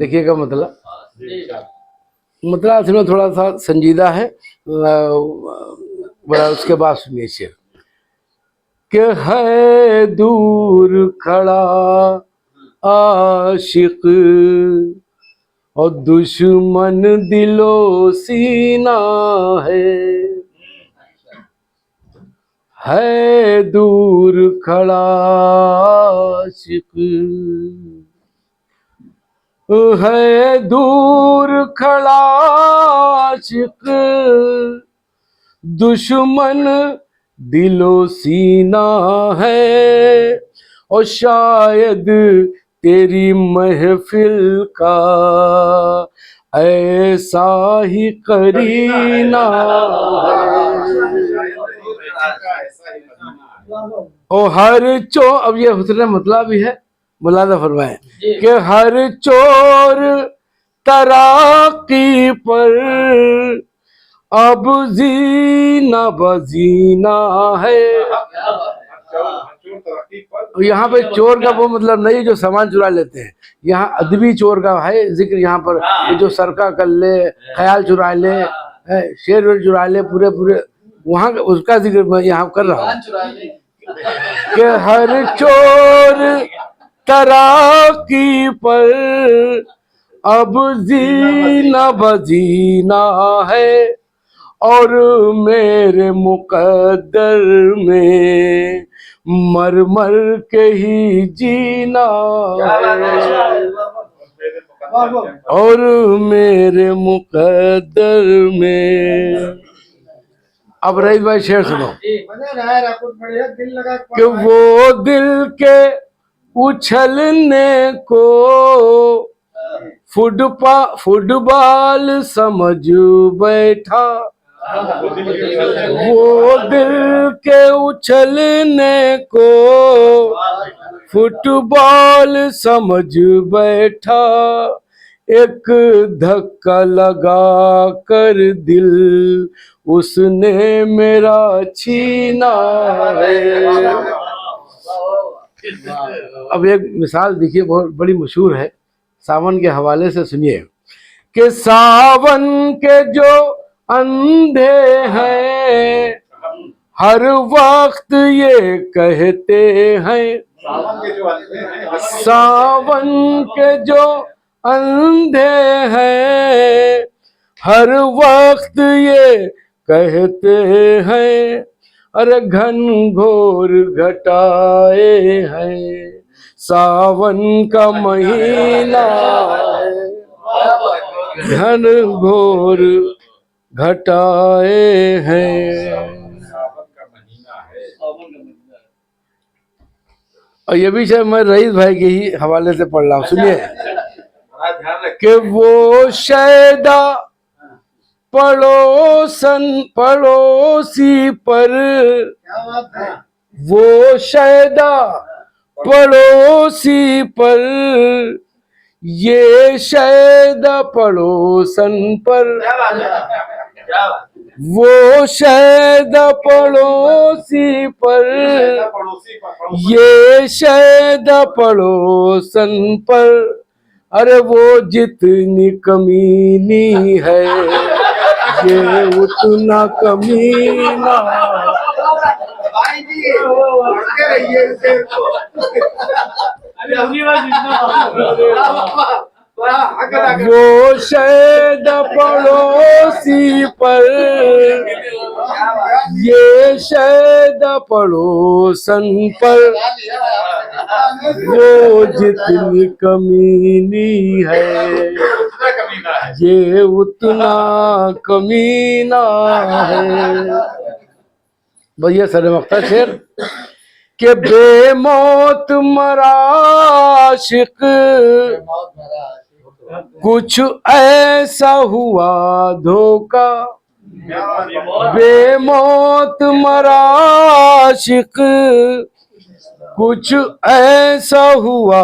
लिखिएगा मतलब असल में थोड़ा सा संजीदा है, बड़ा उसके बाद सुनिए शेर कि है दूर खड़ा आशिक और दुश्मन दिलो सीना है दूर खड़ा आशिक है दूर खड़ा आशिक दुश्मन दिलो सीना है और शायद तेरी महफिल का ऐसा ही करीना है। और हर अब ये हुस्न मतलब भी है, मुलादा फरमाए कि हर चोर तराकी पर अब जीना बजीना है। यहाँ पे चोर का वो मतलब नहीं जो सामान चुरा लेते हैं, यहाँ अदबी चोर का है जिक्र यहाँ पर, जो सरका कर ले, ख्याल चुरा ले, शेर वेर चुरा ले, पूरे पूरे वहाँ उसका जिक्र मैं यहाँ कर रहा हूँ कि हर चोर तराकी पर अब जीना बजीना है और मेरे मुकद्दर में मर मर के ही जीना है और मेरे मुकद्दर में। अब रईस भाई शेर सुनो कि वो दिल के उछलने को फुटबॉल समझ बैठा, वो दिल के उछलने को फुटबॉल समझ बैठा, एक धक्का लगा कर दिल उसने मेरा छीना है। अब एक मिसाल देखिए बहुत बड़ी मशहूर है, सावन के हवाले से सुनिए कि सावन के जो अंधे हैं हर वक्त ये कहते हैं, सावन के जो अंधे हैं हर वक्त ये कहते हैं, अरे घन घोर घटाए हैं सावन का महीना है, घन घोर घटाए हैं। और ये भी शायद मैं रईस भाई के ही हवाले से पढ़ रहा हूँ, सुनिए कि वो शैदा पड़ोसी पर, वो शैदा पड़ोसी पर, ये शैदा पड़ोसन पर, वो शैदा पड़ोसी पर, ये शैदा पड़ोसन पर, अरे वो जितनी कमीनी है ये उतना कमीना। वो शैद पड़ोसी पर, ये शैद पड़ोसन पर, वो जितनी कमीनी है ये उतना कमीना है। भैया सर मख्ता शेर के बेमौत मराशिक कुछ ऐसा हुआ धोखा, बेमौत मराशिक कुछ ऐसा हुआ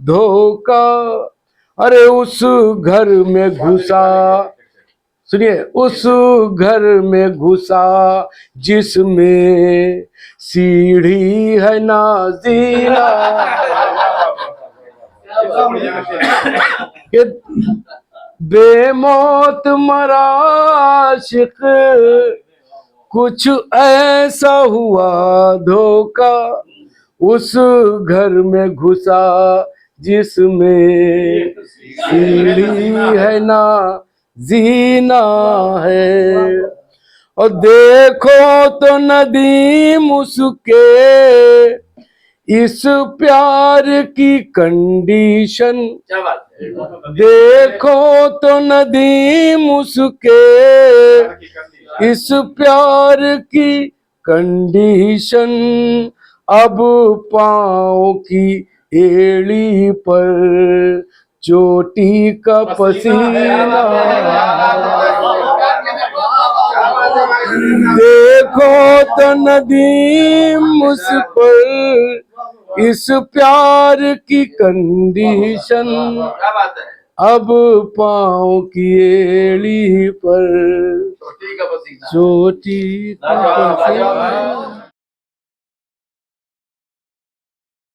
धोखा, अरे उस घर में घुसा, सुनिए, उस घर में घुसा जिसमें सीढ़ी है नाज़ीना, कि बेमौत मरा आशिक, कुछ ऐसा हुआ धोखा, उस घर में घुसा जिसमें सीढ़ी है ना जीना है। और देखो तो नदीम उसके इस प्यार की कंडीशन, देखो तो नदीम उसके इस प्यार की कंडीशन, अब पाँव की एड़ी पर चोटी का पसीना, देखो तो नदीम उस पर इस प्यार की कंडीशन, अब पाँव की एड़ी पर चोटी का पसीना।